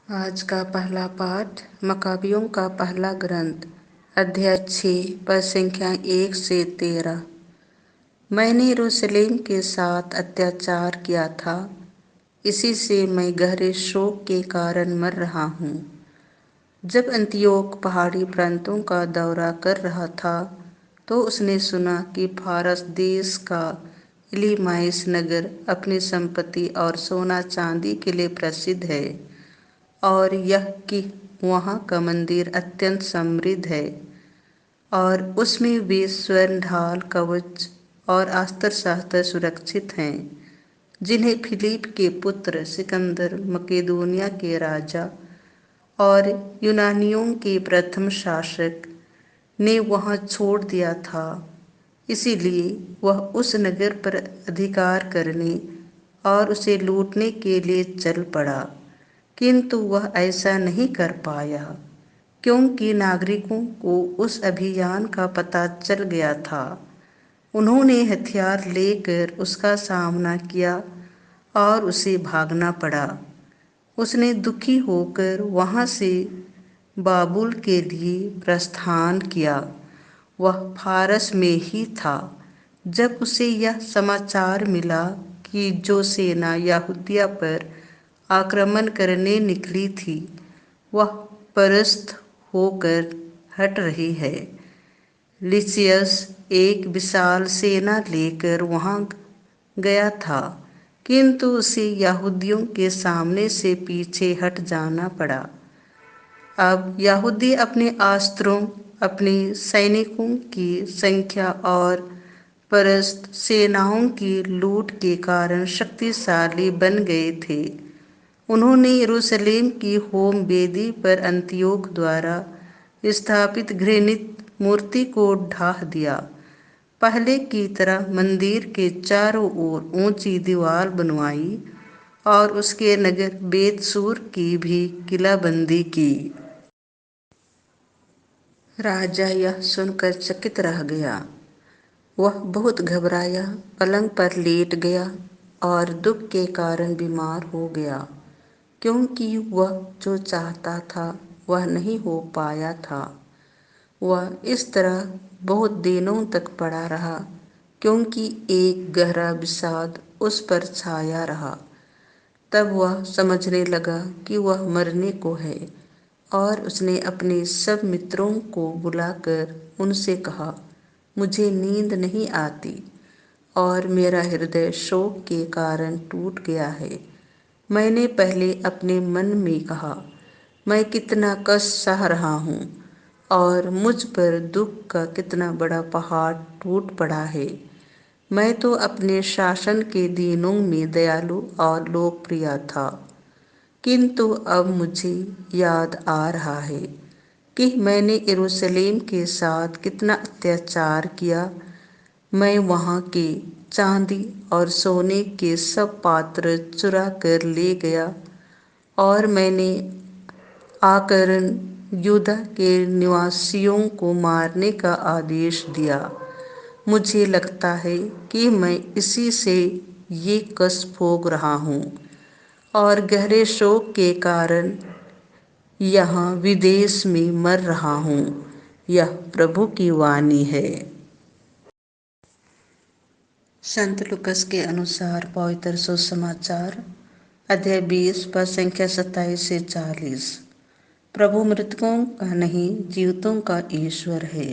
आज का पहला पाठ मकाबियों का पहला ग्रंथ अध्याय 6 पद संख्या 1 से 13। मैंने यरूशलेम के साथ अत्याचार किया था, इसी से मैं गहरे शोक के कारण मर रहा हूँ। जब अंतियोक पहाड़ी प्रांतों का दौरा कर रहा था तो उसने सुना कि फारस देश का इलीमाइस नगर अपनी संपत्ति और सोना चांदी के लिए प्रसिद्ध है और यह कि वहाँ का मंदिर अत्यंत समृद्ध है और उसमें वे स्वर्ण ढाल कवच और अस्त्र शस्त्र सुरक्षित हैं, जिन्हें फिलिप के पुत्र सिकंदर मकेदोनिया के राजा और यूनानियों के प्रथम शासक ने वहाँ छोड़ दिया था। इसीलिए वह उस नगर पर अधिकार करने और उसे लूटने के लिए चल पड़ा, किंतु वह ऐसा नहीं कर पाया क्योंकि नागरिकों को उस अभियान का पता चल गया था। उन्होंने हथियार लेकर उसका सामना किया और उसे भागना पड़ा। उसने दुखी होकर वहाँ से बाबुल के लिए प्रस्थान किया। वह फारस में ही था जब उसे यह समाचार मिला कि जो सेना यहूदिया पर आक्रमण करने निकली थी वह परास्त होकर हट रही है। लिसियस एक विशाल सेना लेकर वहां गया था, किंतु उसे यहूदियों के सामने से पीछे हट जाना पड़ा। अब यहूदी अपने अस्त्रों, अपने सैनिकों की संख्या और परस्त सेनाओं की लूट के कारण शक्तिशाली बन गए थे। उन्होंने यरूशलेम की होम वेदी पर अंतियोक द्वारा स्थापित घृणित मूर्ति को ढाह दिया। पहले की तरह मंदिर के चारों ओर ऊंची दीवार बनवाई और उसके नगर बेतसूर की भी किलाबंदी की। राजा यह सुनकर चकित रह गया। वह बहुत घबराया, पलंग पर लेट गया और दुख के कारण बीमार हो गया, क्योंकि वह जो चाहता था वह नहीं हो पाया था। वह इस तरह बहुत दिनों तक पड़ा रहा, क्योंकि एक गहरा विषाद उस पर छाया रहा। तब वह समझने लगा कि वह मरने को है और उसने अपने सब मित्रों को बुलाकर उनसे कहा, मुझे नींद नहीं आती और मेरा हृदय शोक के कारण टूट गया है। मैंने पहले अपने मन में कहा, मैं कितना कष्ट सह रहा हूँ और मुझ पर दुख का कितना बड़ा पहाड़ टूट पड़ा है। मैं तो अपने शासन के दिनों में दयालु और लोकप्रिय था, किंतु अब मुझे याद आ रहा है कि मैंने यरूशलेम के साथ कितना अत्याचार किया। मैं वहाँ के चांदी और सोने के सब पात्र चुरा कर ले गया और मैंने आकरण यूदा के निवासियों को मारने का आदेश दिया। मुझे लगता है कि मैं इसी से ये कष्ट भोग रहा हूँ और गहरे शोक के कारण यहाँ विदेश में मर रहा हूँ। यह प्रभु की वाणी है। संत लूकस के अनुसार पवित्र सुसमाचार अध्याय 20 पद संख्या 27 से 40। प्रभु मृतकों का नहीं जीवितों का ईश्वर है।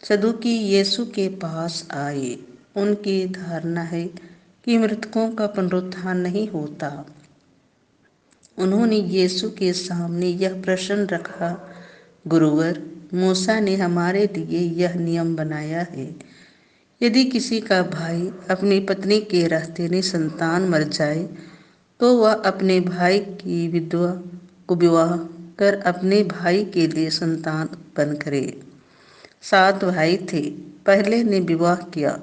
सदूकी यीशु के पास आए। उनकी धारणा है कि मृतकों का पुनरुत्थान नहीं होता। उन्होंने यीशु के सामने यह प्रश्न रखा, गुरुवर, मूसा ने हमारे लिए यह नियम बनाया है, यदि किसी का भाई अपनी पत्नी के रहते निसंतान मर जाए तो वह अपने भाई की विधवा को विवाह कर अपने भाई के लिए संतान उत्पन्न करे। 7 भाई थे। पहले ने विवाह किया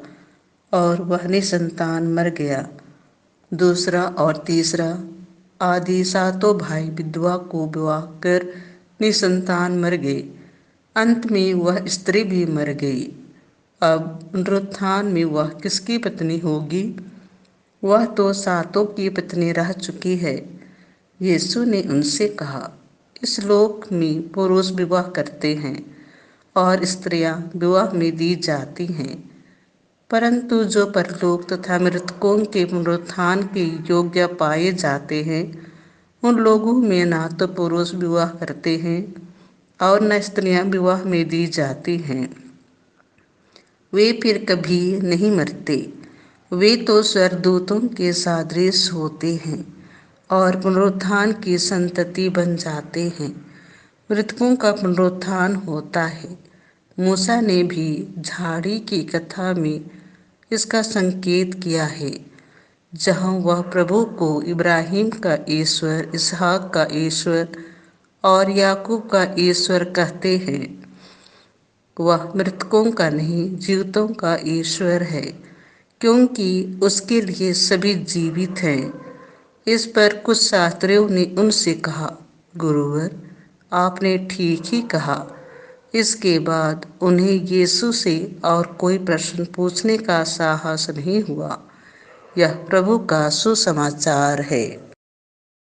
और वह निसंतान मर गया। दूसरा और तीसरा आदि 7 भाई विधवा को विवाह कर निसंतान मर गए। अंत में वह स्त्री भी मर गई। अब पुनरुत्थान में वह किसकी पत्नी होगी? वह तो 7 की पत्नी रह चुकी है। यीशु ने उनसे कहा, इस लोक में पुरुष विवाह करते हैं और स्त्रियां विवाह में दी जाती हैं, परंतु जो परलोक तथा मृतकों के पुनरुत्थान के योग्य पाए जाते हैं, उन लोगों में ना तो पुरुष विवाह करते हैं और न स्त्रियां विवाह में दी जाती हैं। वे फिर कभी नहीं मरते। वे तो स्वर्गदूतों के सदृश होते हैं और पुनरुत्थान की संतति बन जाते हैं। मृतकों का पुनरुत्थान होता है। मूसा ने भी झाड़ी की कथा में इसका संकेत किया है, जहाँ वह प्रभु को इब्राहिम का ईश्वर, इसहाक का ईश्वर और याकूब का ईश्वर कहते हैं। वह मृतकों का नहीं, जीवितों का ईश्वर है, क्योंकि उसके लिए सभी जीवित हैं। इस पर कुछ शास्त्रियों ने उनसे कहा, गुरुवर, आपने ठीक ही कहा। इसके बाद उन्हें यीशु से और कोई प्रश्न पूछने का साहस नहीं हुआ। यह प्रभु का सुसमाचार है।